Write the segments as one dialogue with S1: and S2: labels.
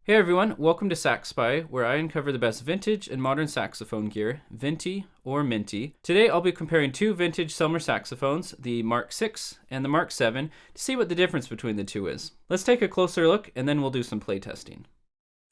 S1: Hey everyone, welcome to Sax Spy, where I uncover the best vintage and modern saxophone gear, Vinty or Minty. Today I'll be comparing two vintage Selmer saxophones, the Mark VI and the Mark VII, to see what the difference between the two is. Let's take a closer look and then we'll do some play testing.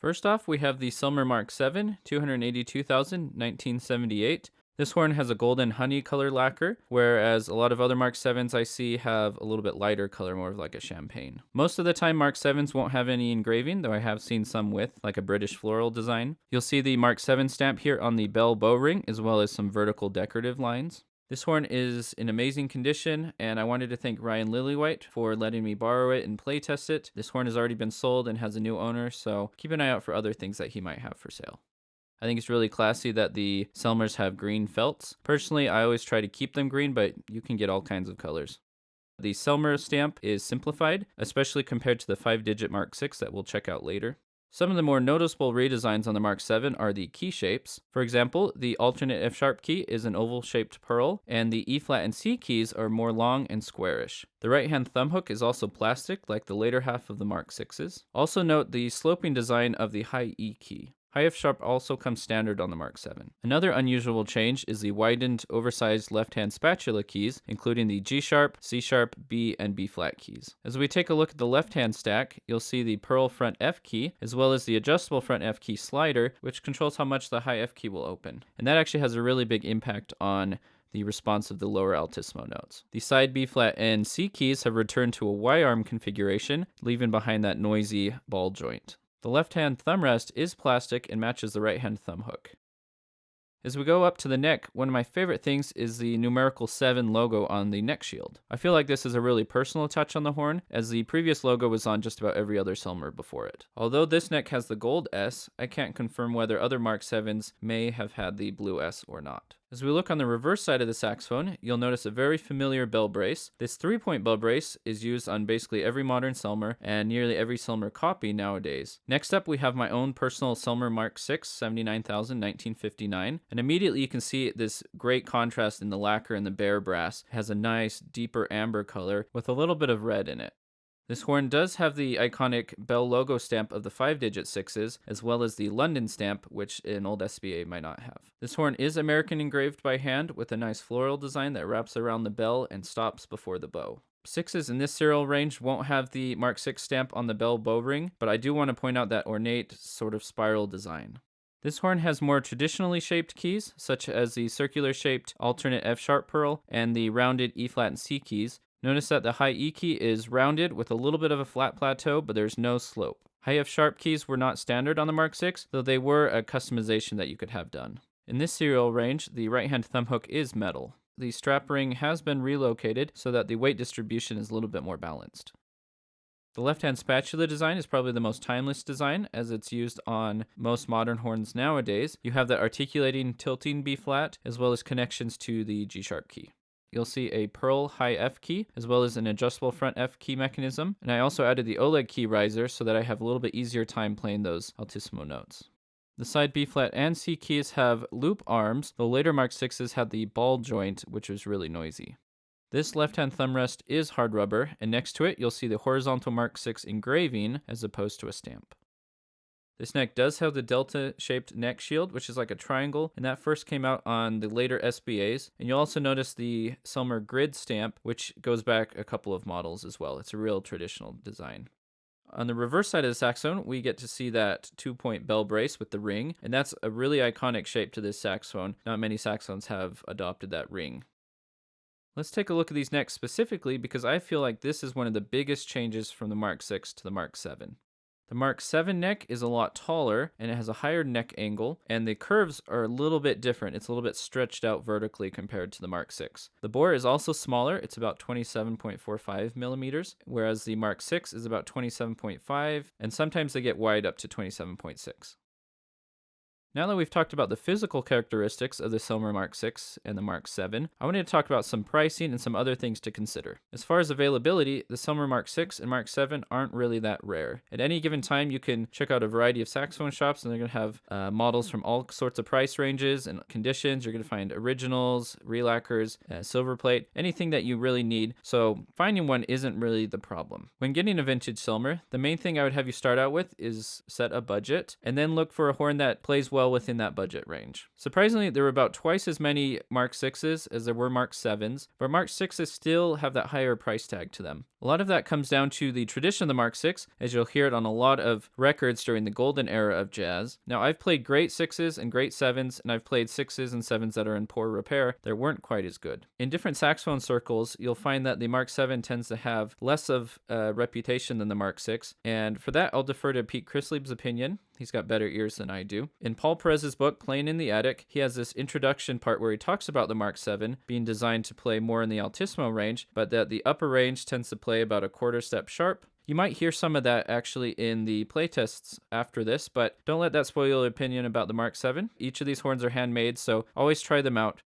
S1: First off, we have the Selmer Mark VII, 282,000, 1978. This horn has a golden honey color lacquer, whereas a lot of other Mark VIIs I see have a little bit lighter color, more of like a champagne. Most of the time Mark VIIs won't have any engraving, though I have seen some with, like a British floral design. You'll see the Mark VII stamp here on the bell bow ring, as well as some vertical decorative lines. This horn is in amazing condition, and I wanted to thank Ryan Lillywhite for letting me borrow it and play test it. This horn has already been sold and has a new owner, so keep an eye out for other things that he might have for sale. I think it's really classy that the Selmers have green felts. Personally, I always try to keep them green, but you can get all kinds of colors. The Selmer stamp is simplified, especially compared to the 5-digit Mark VI that we'll check out later. Some of the more noticeable redesigns on the Mark VII are the key shapes. For example, the alternate F-sharp key is an oval-shaped pearl, and the E-flat and C keys are more long and squarish. The right-hand thumb hook is also plastic, like the later half of the Mark VIs. Also note the sloping design of the high E key. High F-sharp also comes standard on the Mark VII. Another unusual change is the widened, oversized left-hand spatula keys, including the G-sharp, C-sharp, B, and B-flat keys. As we take a look at the left-hand stack, you'll see the pearl front F key, as well as the adjustable front F key slider, which controls how much the high F key will open. And that actually has a really big impact on the response of the lower altissimo notes. The side B-flat and C keys have returned to a Y-arm configuration, leaving behind that noisy ball joint. The left-hand thumb rest is plastic and matches the right-hand thumb hook. As we go up to the neck, one of my favorite things is the numerical 7 logo on the neck shield. I feel like this is a really personal touch on the horn, as the previous logo was on just about every other Selmer before it. Although this neck has the gold S, I can't confirm whether other Mark VIIs may have had the blue S or not. As we look on the reverse side of the saxophone, you'll notice a very familiar bell brace. This 3-point bell brace is used on basically every modern Selmer and nearly every Selmer copy nowadays. Next up, we have my own personal Selmer Mark VI, 79,000, 1959. And immediately you can see this great contrast in the lacquer and the bare brass. It has a nice, deeper amber color with a little bit of red in it. This horn does have the iconic bell logo stamp of the 5-digit 6s, as well as the London stamp, which an old SBA might not have. This horn is American engraved by hand with a nice floral design that wraps around the bell and stops before the bow. 6s in this serial range won't have the Mark VI stamp on the bell bow ring, but I do want to point out that ornate sort of spiral design. This horn has more traditionally shaped keys, such as the circular-shaped alternate F-sharp pearl and the rounded E-flat and C keys. Notice that the high E key is rounded with a little bit of a flat plateau, but there's no slope. High F-sharp keys were not standard on the Mark VI, though they were a customization that you could have done. In this serial range, the right-hand thumb hook is metal. The strap ring has been relocated so that the weight distribution is a little bit more balanced. The left-hand spatula design is probably the most timeless design, as it's used on most modern horns nowadays. You have that articulating tilting B-flat, as well as connections to the G-sharp key. You'll see a pearl high F key, as well as an adjustable front F key mechanism. And I also added the Oleg key riser so that I have a little bit easier time playing those altissimo notes. The side B-flat and C keys have loop arms, though later Mark VIs had the ball joint, which was really noisy. This left-hand thumb rest is hard rubber, and next to it you'll see the horizontal Mark VI engraving as opposed to a stamp. This neck does have the delta-shaped neck shield, which is like a triangle, and that first came out on the later SBAs. And you'll also notice the Selmer grid stamp, which goes back a couple of models as well. It's a real traditional design. On the reverse side of the saxophone, we get to see that 2-point bell brace with the ring, and that's a really iconic shape to this saxophone. Not many saxophones have adopted that ring. Let's take a look at these necks specifically because I feel like this is one of the biggest changes from the Mark VI to the Mark VII. The Mark VII neck is a lot taller and it has a higher neck angle, and the curves are a little bit different. It's a little bit stretched out vertically compared to the Mark VI. The bore is also smaller. It's about 27.45 millimeters, whereas the Mark VI is about 27.5, and sometimes they get wide up to 27.6. Now that we've talked about the physical characteristics of the Selmer Mark VI and the Mark VII, I wanted to talk about some pricing and some other things to consider. As far as availability, the Selmer Mark VI and Mark VII aren't really that rare. At any given time, you can check out a variety of saxophone shops, and they're going to have models from all sorts of price ranges and conditions. You're going to find originals, relacquers, silver plate, anything that you really need. So finding one isn't really the problem. When getting a vintage Selmer, the main thing I would have you start out with is set a budget, and then look for a horn that plays well within that budget range. Surprisingly, there were about twice as many Mark VIs as there were Mark VIIs, but Mark VIs still have that higher price tag to them. A lot of that comes down to the tradition of the Mark VI, as you'll hear it on a lot of records during the golden era of jazz. Now, I've played great 6s and great 7s, and I've played 6s and 7s that are in poor repair that weren't quite as good. In different saxophone circles, you'll find that the Mark VII tends to have less of a reputation than the Mark VI, and for that, I'll defer to Pete Chrisleib's opinion. He's got better ears than I do. In Paul Perez's book, Playing in the Attic, he has this introduction part where he talks about the Mark VII being designed to play more in the altissimo range, but that the upper range tends to play about a quarter step sharp. You might hear some of that actually in the playtests after this, but don't let that spoil your opinion about the Mark VII. Each of these horns are handmade, so always try them out.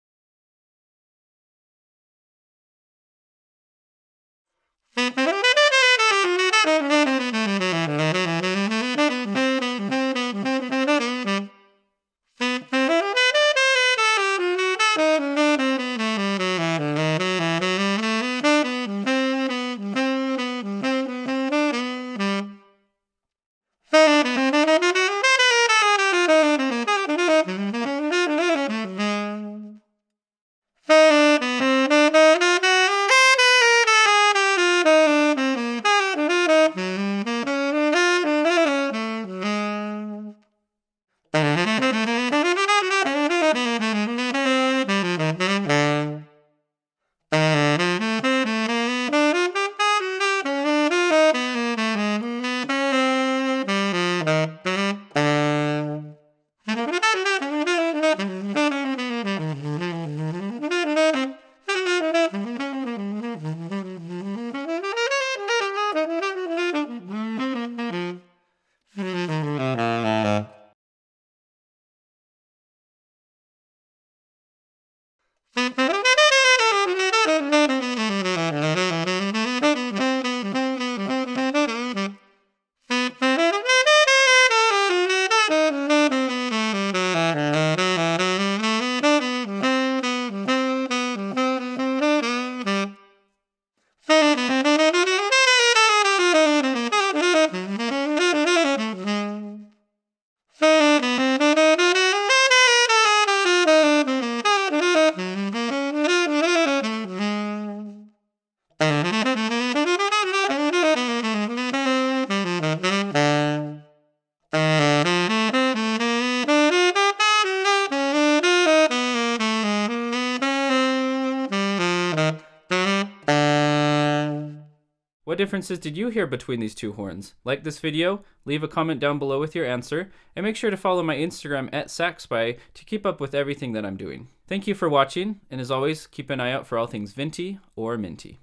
S1: What differences did you hear between these two horns? Like this video, leave a comment down below with your answer, and make sure to follow my Instagram at saxspy to keep up with everything that I'm doing. Thank you for watching, and as always, keep an eye out for all things vinty or minty.